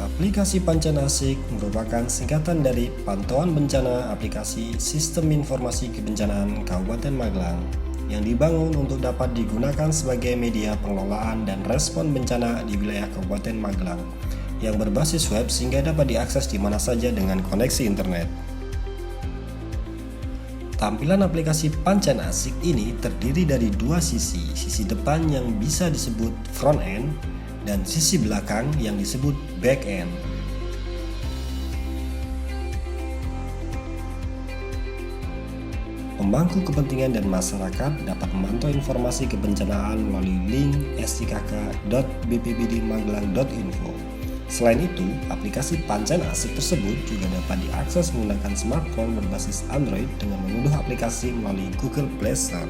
Aplikasi Pancana Asik merupakan singkatan dari Pantauan Bencana Aplikasi Sistem Informasi Kebencanaan Kabupaten Magelang yang dibangun untuk dapat digunakan sebagai media pengelolaan dan respon bencana di wilayah Kabupaten Magelang yang berbasis web sehingga dapat diakses di mana saja dengan koneksi internet. Tampilan aplikasi Pancana Asik ini terdiri dari dua sisi depan yang bisa disebut front end dan sisi belakang yang disebut back end. Pemangku kepentingan dan masyarakat dapat memantau informasi kebencanaan melalui link sikk.bpbdmagelang.info. Selain itu, aplikasi Pancana Asik tersebut juga dapat diakses menggunakan smartphone berbasis Android dengan mengunduh aplikasi melalui Google Play Store.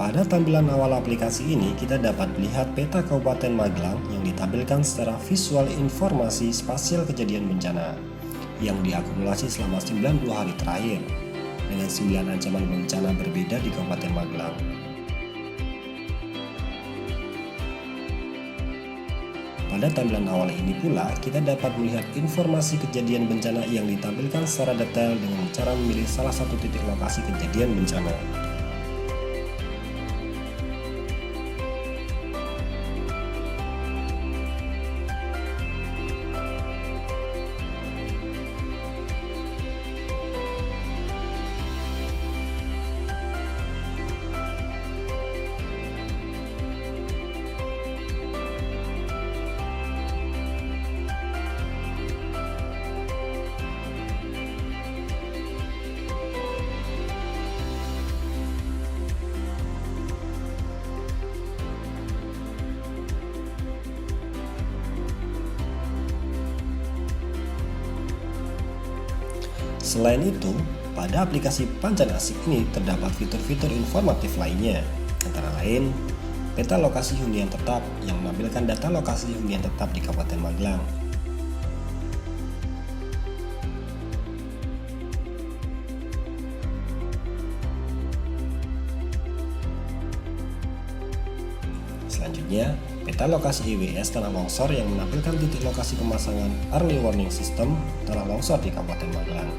Pada tampilan awal aplikasi ini, kita dapat melihat peta Kabupaten Magelang yang ditampilkan secara visual informasi spasial kejadian bencana yang diakumulasi selama 90 hari terakhir dengan 9 ancaman bencana berbeda di Kabupaten Magelang. Pada tampilan awal ini pula, kita dapat melihat informasi kejadian bencana yang ditampilkan secara detail dengan cara memilih salah satu titik lokasi kejadian bencana. Selain itu, pada aplikasi Pancana Asik ini terdapat fitur-fitur informatif lainnya, antara lain peta lokasi hunian tetap yang menampilkan data lokasi hunian tetap di Kabupaten Magelang. Selanjutnya, peta lokasi IWS tanah longsor yang menampilkan titik lokasi pemasangan early warning system tanah longsor di Kabupaten Magelang.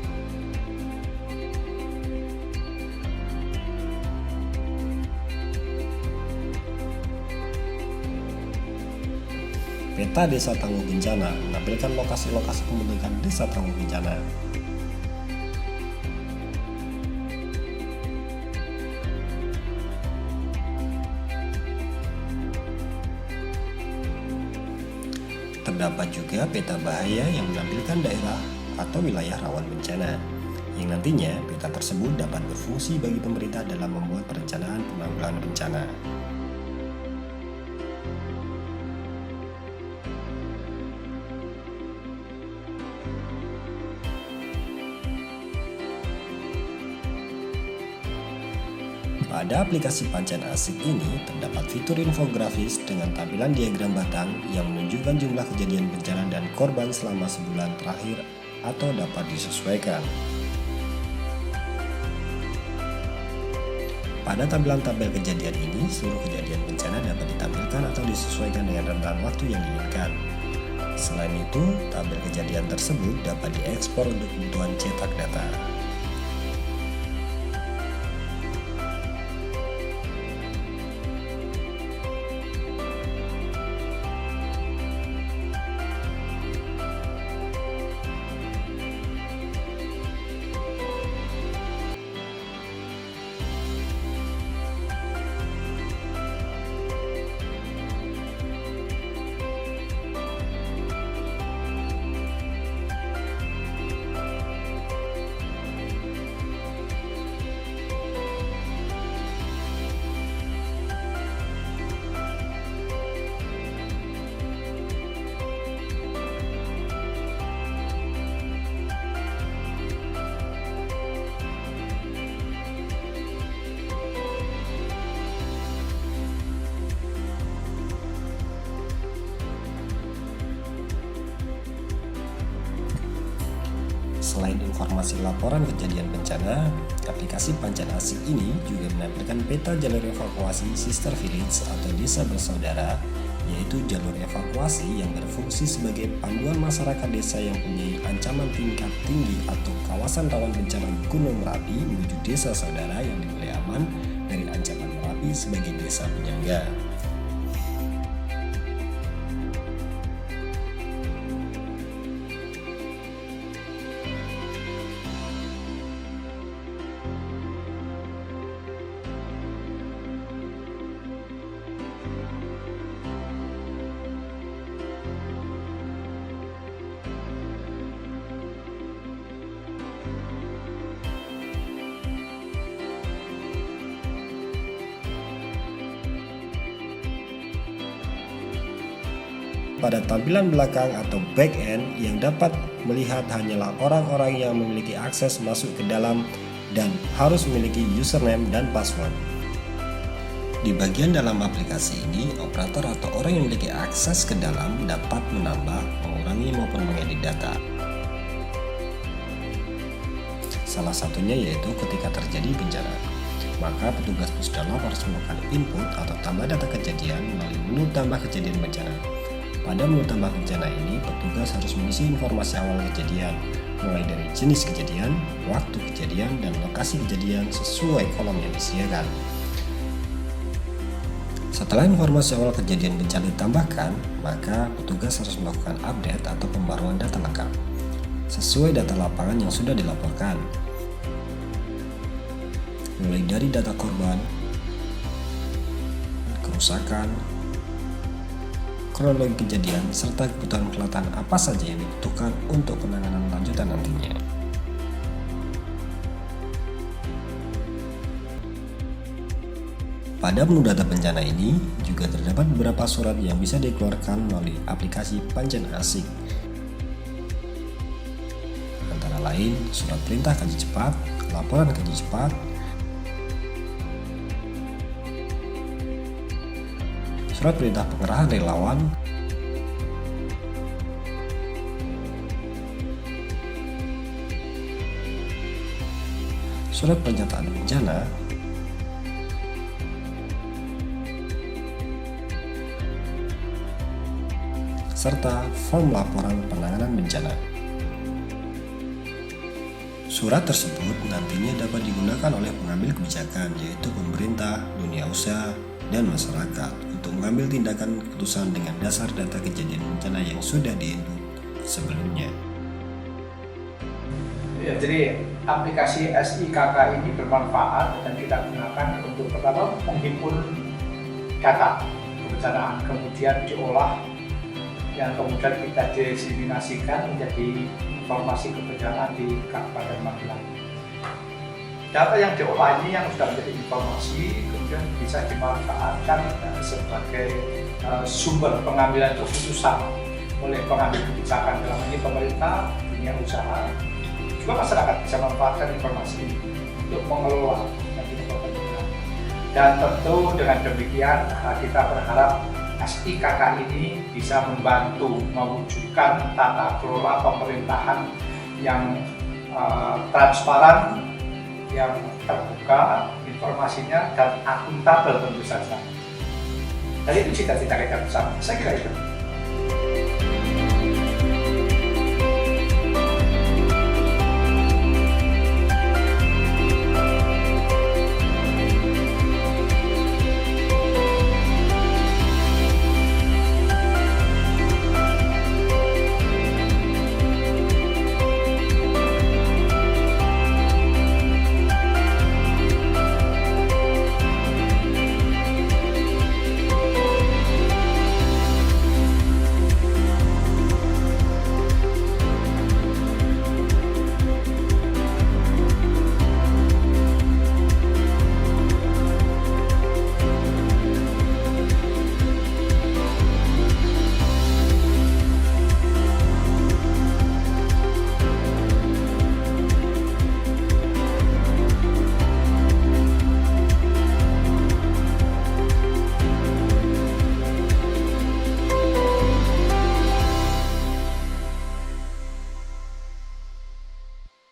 Peta Desa Tangguh Bencana menampilkan lokasi-lokasi pembentukan Desa Tangguh Bencana. Terdapat juga peta bahaya yang menampilkan daerah atau wilayah rawan bencana, yang nantinya peta tersebut dapat berfungsi bagi pemerintah dalam membuat perencanaan penanggulangan bencana. Pada aplikasi Pancana Asik ini terdapat fitur infografis dengan tampilan diagram batang yang menunjukkan jumlah kejadian bencana dan korban selama sebulan terakhir atau dapat disesuaikan. Pada tampilan tabel kejadian ini, seluruh kejadian bencana dapat ditampilkan atau disesuaikan dengan rentan waktu yang diinginkan. Selain itu, tabel kejadian tersebut dapat diekspor untuk kebutuhan cetak data. Selain informasi laporan kejadian bencana, aplikasi Pancan Asik ini juga menampilkan peta jalur evakuasi Sister Village atau desa bersaudara, yaitu jalur evakuasi yang berfungsi sebagai panduan masyarakat desa yang punya ancaman tingkat tinggi atau kawasan rawan bencana Gunung Merapi menuju desa saudara yang dinilai aman dari ancaman Merapi sebagai desa penyangga. Pada tampilan belakang atau back end yang dapat melihat hanyalah orang-orang yang memiliki akses masuk ke dalam dan harus memiliki username dan password. Di bagian dalam aplikasi ini, operator atau orang yang memiliki akses ke dalam dapat menambah, mengurangi maupun mengedit data. Salah satunya yaitu ketika terjadi bencana, maka petugas Pusdalop harus melakukan input atau tambah data kejadian melalui menu tambah kejadian bencana. Pada menu tambah bencana ini, petugas harus mengisi informasi awal kejadian, mulai dari jenis kejadian, waktu kejadian, dan lokasi kejadian sesuai kolom yang disediakan. Setelah informasi awal kejadian bencana ditambahkan, maka petugas harus melakukan update atau pembaruan data lengkap, sesuai data lapangan yang sudah dilaporkan, mulai dari data korban, kerusakan, kronologi kejadian, serta kebutuhan peralatan apa saja yang dibutuhkan untuk penanganan lanjutan nantinya. Pada menu data bencana ini juga terdapat beberapa surat yang bisa dikeluarkan melalui aplikasi Pancan Asik. Antara lain, surat perintah kaji cepat, laporan kaji cepat, surat perintah pengerahan relawan, surat pernyataan bencana, serta form laporan penanganan bencana. Surat tersebut nantinya dapat digunakan oleh pengambil kebijakan, yaitu pemerintah, dunia usaha, dan masyarakat untuk mengambil tindakan keputusan dengan dasar data kejadian bencana yang sudah di-input sebelumnya. Ya, jadi aplikasi SIKK ini bermanfaat dan kita gunakan untuk pertama menghimpun data kebencanaan, kemudian diolah, yang kemudian kita diseminasikan menjadi informasi kebencanaan di Kabupaten Magelang. Data yang diolah ini yang sudah menjadi informasi kemudian bisa dimanfaatkan sebagai sumber pengambilan keputusan oleh pengambil kebijakan, dalam ini pemerintah, dunia usaha, juga masyarakat bisa memanfaatkan informasi ini untuk mengelola dan tentu dengan demikian kita berharap SIKK ini bisa membantu mewujudkan tata kelola pemerintahan yang transparan, yang terbuka informasinya dan akuntabel tentu saja. Jadi itu cita-cita kita bersama. Saya kira itu.